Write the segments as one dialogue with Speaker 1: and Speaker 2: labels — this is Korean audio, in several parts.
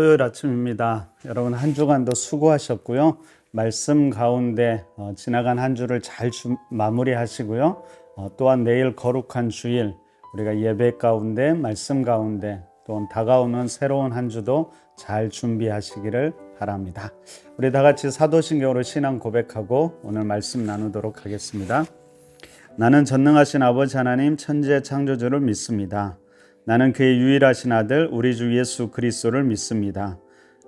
Speaker 1: 토요일 아침입니다. 여러분 한 주간도 수고하셨고요. 말씀 가운데 지나간 한 주를 잘 마무리하시고요. 또한 내일 거룩한 주일 우리가 예배 가운데 말씀 가운데 또 다가오는 새로운 한 주도 잘 준비하시기를 바랍니다. 우리 다 같이 사도신경으로 신앙 고백하고 오늘 말씀 나누도록 하겠습니다. 나는 전능하신 아버지 하나님 천지의 창조주를 믿습니다. 나는 그의 유일하신 아들 우리 주 예수 그리스도를 믿습니다.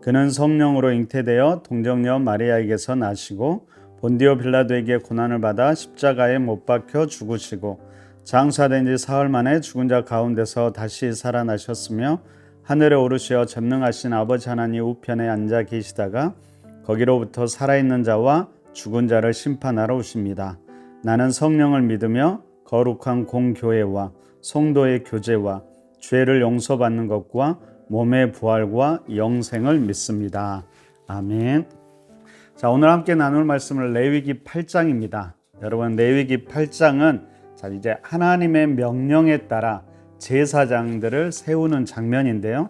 Speaker 1: 그는 성령으로 잉태되어 동정녀 마리아에게서 나시고 본디오 빌라도에게 고난을 받아 십자가에 못 박혀 죽으시고 장사된 지 사흘 만에 죽은 자 가운데서 다시 살아나셨으며 하늘에 오르시어 전능하신 아버지 하나님 우편에 앉아 계시다가 거기로부터 살아있는 자와 죽은 자를 심판하러 오십니다. 나는 성령을 믿으며 거룩한 공교회와 성도의 교제와 죄를 용서받는 것과 몸의 부활과 영생을 믿습니다. 아멘. 자, 오늘 함께 나눌 말씀은 레위기 8장입니다. 여러분, 레위기 8장은 이제 하나님의 명령에 따라 제사장들을 세우는 장면인데요.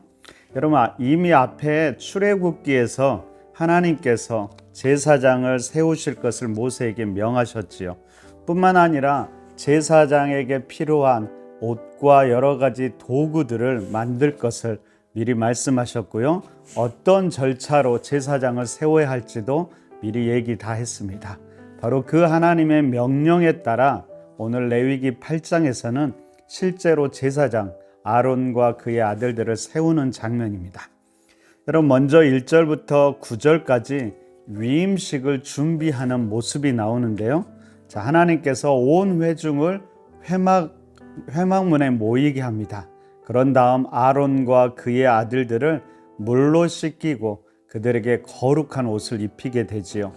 Speaker 1: 여러분, 이미 앞에 출애굽기에서 하나님께서 제사장을 세우실 것을 모세에게 명하셨지요. 뿐만 아니라 제사장에게 필요한 옷과 여러 가지 도구들을 만들 것을 미리 말씀하셨고요. 어떤 절차로 제사장을 세워야 할지도 미리 얘기 다 했습니다. 바로 그 하나님의 명령에 따라 오늘 레위기 8장에서는 실제로 제사장 아론과 그의 아들들을 세우는 장면입니다. 여러분, 먼저 1절부터 9절까지 위임식을 준비하는 모습이 나오는데요. 자, 하나님께서 온 회중을 회막문에 모이게 합니다. 그런 다음 아론과 그의 아들들을 물로 씻기고 그들에게 거룩한 옷을 입히게 되지요.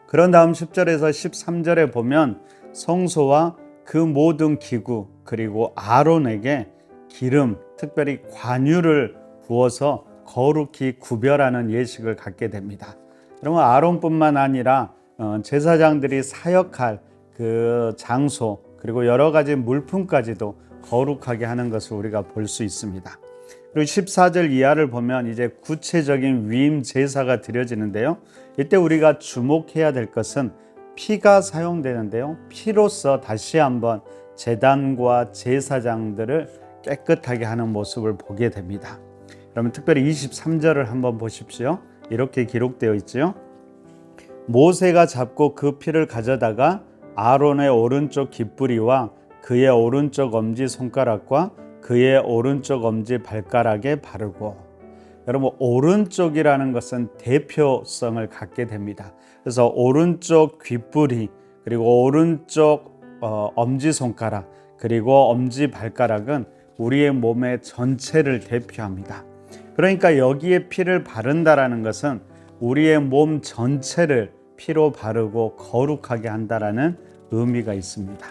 Speaker 1: 그런 다음 10절에서 13절에 보면 성소와 그 모든 기구 그리고 아론에게 기름, 특별히 관유를 부어서 거룩히 구별하는 예식을 갖게 됩니다. 여러분, 아론뿐만 아니라 제사장들이 사역할 그 장소 그리고 여러 가지 물품까지도 거룩하게 하는 것을 우리가 볼 수 있습니다. 그리고 14절 이하를 보면 이제 구체적인 위임 제사가 드려지는데요. 이때 우리가 주목해야 될 것은 피가 사용되는데요. 피로써 다시 한번 제단과 제사장들을 깨끗하게 하는 모습을 보게 됩니다. 그러면 특별히 23절을 한번 보십시오. 이렇게 기록되어 있죠. 모세가 잡고 그 피를 가져다가 아론의 오른쪽 깃뿌리와 그의 오른쪽 엄지 손가락과 그의 오른쪽 엄지 발가락에 바르고, 여러분, 오른쪽이라는 것은 대표성을 갖게 됩니다. 그래서 오른쪽 깃뿌리 그리고 오른쪽 엄지 손가락 그리고 엄지 발가락은 우리의 몸의 전체를 대표합니다. 그러니까 여기에 피를 바른다라는 것은 우리의 몸 전체를 피로 바르고 거룩하게 한다라는 의미가 있습니다.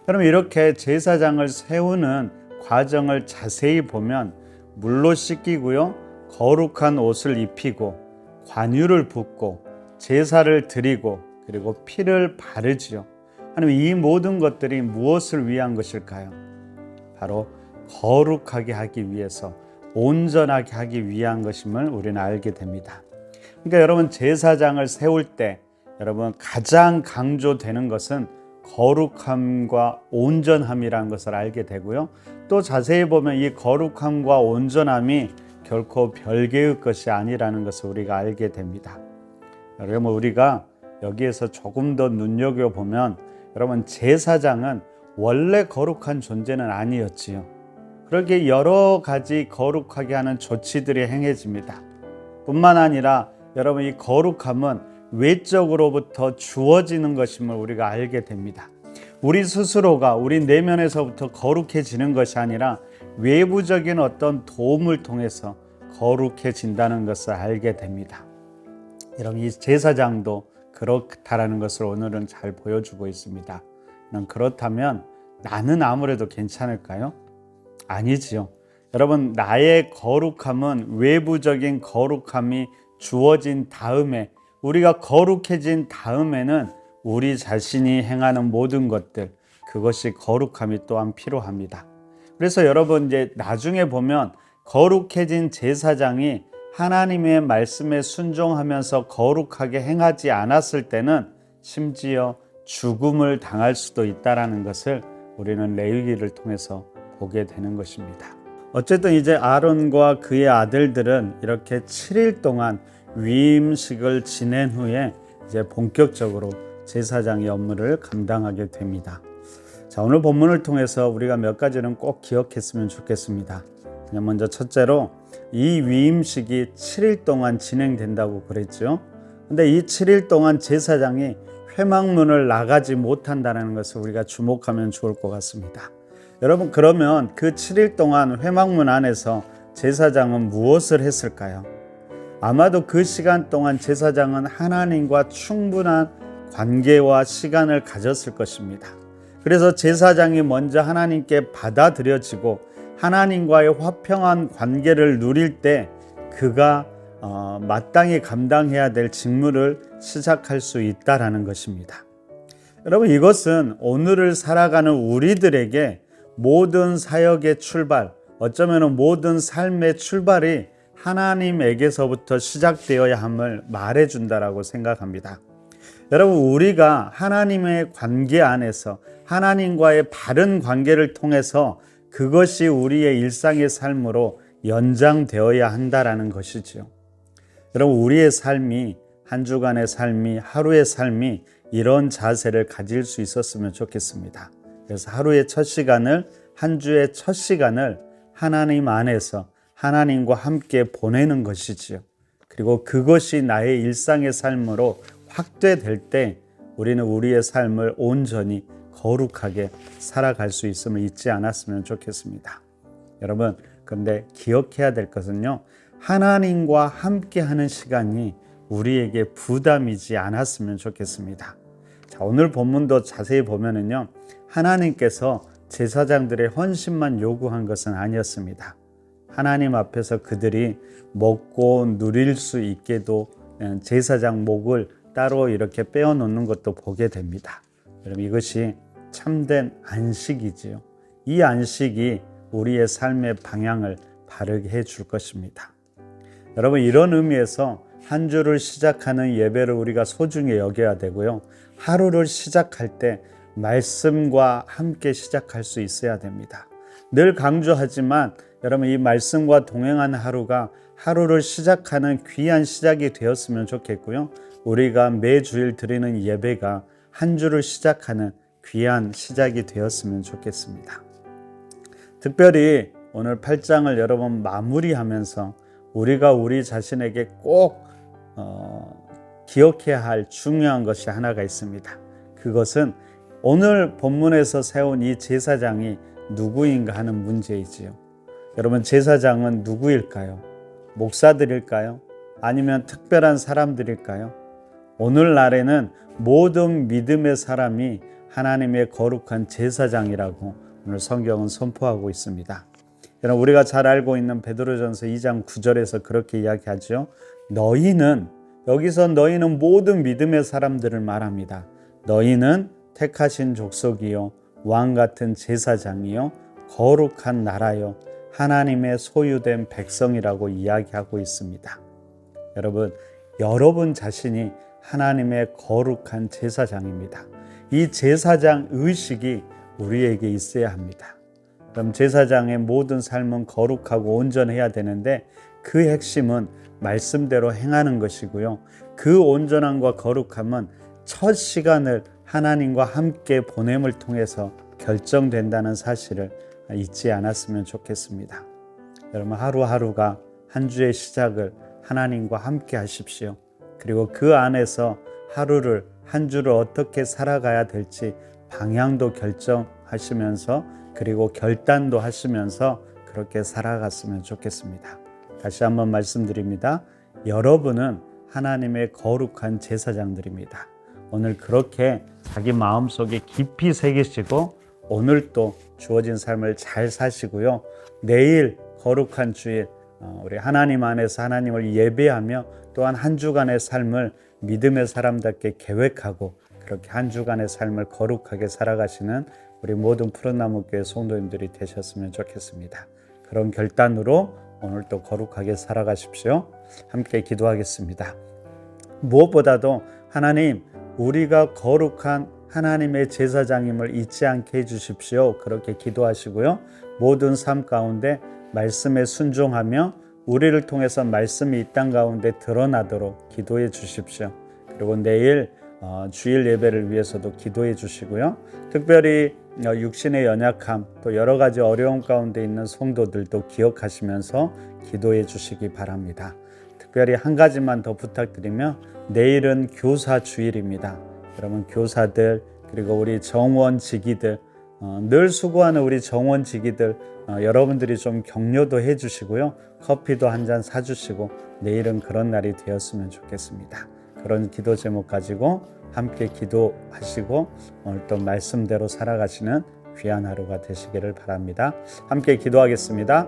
Speaker 1: 그럼 이렇게 제사장을 세우는 과정을 자세히 보면 물로 씻기고요, 거룩한 옷을 입히고 관유를 붓고 제사를 드리고 그리고 피를 바르지요. 하나님, 이 모든 것들이 무엇을 위한 것일까요? 바로 거룩하게 하기 위해서, 온전하게 하기 위한 것임을 우리는 알게 됩니다. 그러니까 여러분, 제사장을 세울 때 여러분 가장 강조되는 것은 거룩함과 온전함이라는 것을 알게 되고요. 또 자세히 보면 이 거룩함과 온전함이 결코 별개의 것이 아니라는 것을 우리가 알게 됩니다. 여러분, 우리가 여기에서 조금 더 눈여겨보면 여러분, 제사장은 원래 거룩한 존재는 아니었지요. 그렇게 여러 가지 거룩하게 하는 조치들이 행해집니다. 뿐만 아니라 여러분, 이 거룩함은 외적으로부터 주어지는 것임을 우리가 알게 됩니다. 우리 스스로가 우리 내면에서부터 거룩해지는 것이 아니라 외부적인 어떤 도움을 통해서 거룩해진다는 것을 알게 됩니다. 여러분, 이 제사장도 그렇다라는 것을 오늘은 잘 보여주고 있습니다. 그렇다면 나는 아무래도 괜찮을까요? 아니지요. 여러분, 나의 거룩함은 외부적인 거룩함이 주어진 다음에, 우리가 거룩해진 다음에는 우리 자신이 행하는 모든 것들, 그것이 거룩함이 또한 필요합니다. 그래서 여러분, 이제 나중에 보면 거룩해진 제사장이 하나님의 말씀에 순종하면서 거룩하게 행하지 않았을 때는 심지어 죽음을 당할 수도 있다라는 것을 우리는 레위기를 통해서 보게 되는 것입니다. 어쨌든 이제 아론과 그의 아들들은 이렇게 7일 동안 위임식을 지낸 후에 이제 본격적으로 제사장의 업무를 감당하게 됩니다. 자, 오늘 본문을 통해서 우리가 몇 가지는 꼭 기억했으면 좋겠습니다. 먼저 첫째로 이 위임식이 7일 동안 진행된다고 그랬죠. 근데 이 7일 동안 제사장이 회막문을 나가지 못한다는 것을 우리가 주목하면 좋을 것 같습니다. 여러분, 그러면 그 7일 동안 회막문 안에서 제사장은 무엇을 했을까요? 아마도 그 시간 동안 제사장은 하나님과 충분한 관계와 시간을 가졌을 것입니다. 그래서 제사장이 먼저 하나님께 받아들여지고 하나님과의 화평한 관계를 누릴 때 그가 마땅히 감당해야 될 직무를 시작할 수 있다라는 것입니다. 여러분, 이것은 오늘을 살아가는 우리들에게 모든 사역의 출발, 어쩌면 모든 삶의 출발이 하나님에게서부터 시작되어야 함을 말해준다라고 생각합니다. 여러분, 우리가 하나님의 관계 안에서 하나님과의 바른 관계를 통해서 그것이 우리의 일상의 삶으로 연장되어야 한다라는 것이죠. 여러분, 우리의 삶이, 한 주간의 삶이, 하루의 삶이 이런 자세를 가질 수 있었으면 좋겠습니다. 그래서 하루의 첫 시간을, 한 주의 첫 시간을 하나님 안에서 하나님과 함께 보내는 것이지요. 그리고 그것이 나의 일상의 삶으로 확대될 때 우리는 우리의 삶을 온전히 거룩하게 살아갈 수 있음을 잊지 않았으면 좋겠습니다. 여러분, 그런데 기억해야 될 것은요, 하나님과 함께하는 시간이 우리에게 부담이지 않았으면 좋겠습니다. 자, 오늘 본문도 자세히 보면은요, 하나님께서 제사장들의 헌신만 요구한 것은 아니었습니다. 하나님 앞에서 그들이 먹고 누릴 수 있게도 제사장 목을 따로 이렇게 빼어놓는 것도 보게 됩니다. 여러분, 이것이 참된 안식이지요. 이 안식이 우리의 삶의 방향을 바르게 해줄 것입니다. 여러분, 이런 의미에서 한 주를 시작하는 예배를 우리가 소중히 여겨야 되고요. 하루를 시작할 때 말씀과 함께 시작할 수 있어야 됩니다. 늘 강조하지만 여러분, 이 말씀과 동행하는 하루가 하루를 시작하는 귀한 시작이 되었으면 좋겠고요. 우리가 매주일 드리는 예배가 한 주를 시작하는 귀한 시작이 되었으면 좋겠습니다. 특별히 오늘 8장을 여러분 마무리하면서 우리가 우리 자신에게 꼭 기억해야 할 중요한 것이 하나가 있습니다. 그것은 오늘 본문에서 세운 이 제사장이 누구인가 하는 문제이지요. 여러분, 제사장은 누구일까요? 목사들일까요? 아니면 특별한 사람들일까요? 오늘날에는 모든 믿음의 사람이 하나님의 거룩한 제사장이라고 오늘 성경은 선포하고 있습니다. 여러분, 우리가 잘 알고 있는 베드로전서 2장 9절에서 그렇게 이야기하죠. 여기서 너희는 모든 믿음의 사람들을 말합니다. 너희는 택하신 족속이요, 왕 같은 제사장이요, 거룩한 나라요, 하나님의 소유된 백성이라고 이야기하고 있습니다. 여러분 자신이 하나님의 거룩한 제사장입니다. 이 제사장 의식이 우리에게 있어야 합니다. 그럼 제사장의 모든 삶은 거룩하고 온전해야 되는데 그 핵심은 말씀대로 행하는 것이고요. 그 온전함과 거룩함은 첫 시간을 하나님과 함께 보냄을 통해서 결정된다는 사실을 잊지 않았으면 좋겠습니다. 여러분, 하루하루가 한 주의 시작을 하나님과 함께 하십시오. 그리고 그 안에서 하루를, 한 주를 어떻게 살아가야 될지 방향도 결정하시면서 그리고 결단도 하시면서 그렇게 살아갔으면 좋겠습니다. 다시 한번 말씀드립니다. 여러분은 하나님의 거룩한 제사장들입니다. 오늘 그렇게 자기 마음속에 깊이 새기시고 오늘 또 주어진 삶을 잘 사시고요. 내일 거룩한 주일 우리 하나님 안에서 하나님을 예배하며 또한 한 주간의 삶을 믿음의 사람답게 계획하고 그렇게 한 주간의 삶을 거룩하게 살아가시는 우리 모든 푸른나무교회 성도님들이 되셨으면 좋겠습니다. 그런 결단으로 오늘도 거룩하게 살아가십시오. 함께 기도하겠습니다. 무엇보다도 하나님, 우리가 거룩한 하나님의 제사장임을 잊지 않게 해주십시오. 그렇게 기도하시고요. 모든 삶 가운데 말씀에 순종하며 우리를 통해서 말씀이 이 땅 가운데 드러나도록 기도해 주십시오. 그리고 내일 주일 예배를 위해서도 기도해 주시고요. 특별히 육신의 연약함, 또 여러 가지 어려움 가운데 있는 성도들도 기억하시면서 기도해 주시기 바랍니다. 특별히 한 가지만 더 부탁드리며, 내일은 교사 주일입니다. 여러분, 교사들 그리고 우리 정원직위들, 늘 수고하는 우리 정원직위들, 여러분들이 좀 격려도 해주시고요. 커피도 한 잔 사주시고 내일은 그런 날이 되었으면 좋겠습니다. 그런 기도 제목 가지고 함께 기도하시고 오늘 또 말씀대로 살아가시는 귀한 하루가 되시기를 바랍니다. 함께 기도하겠습니다.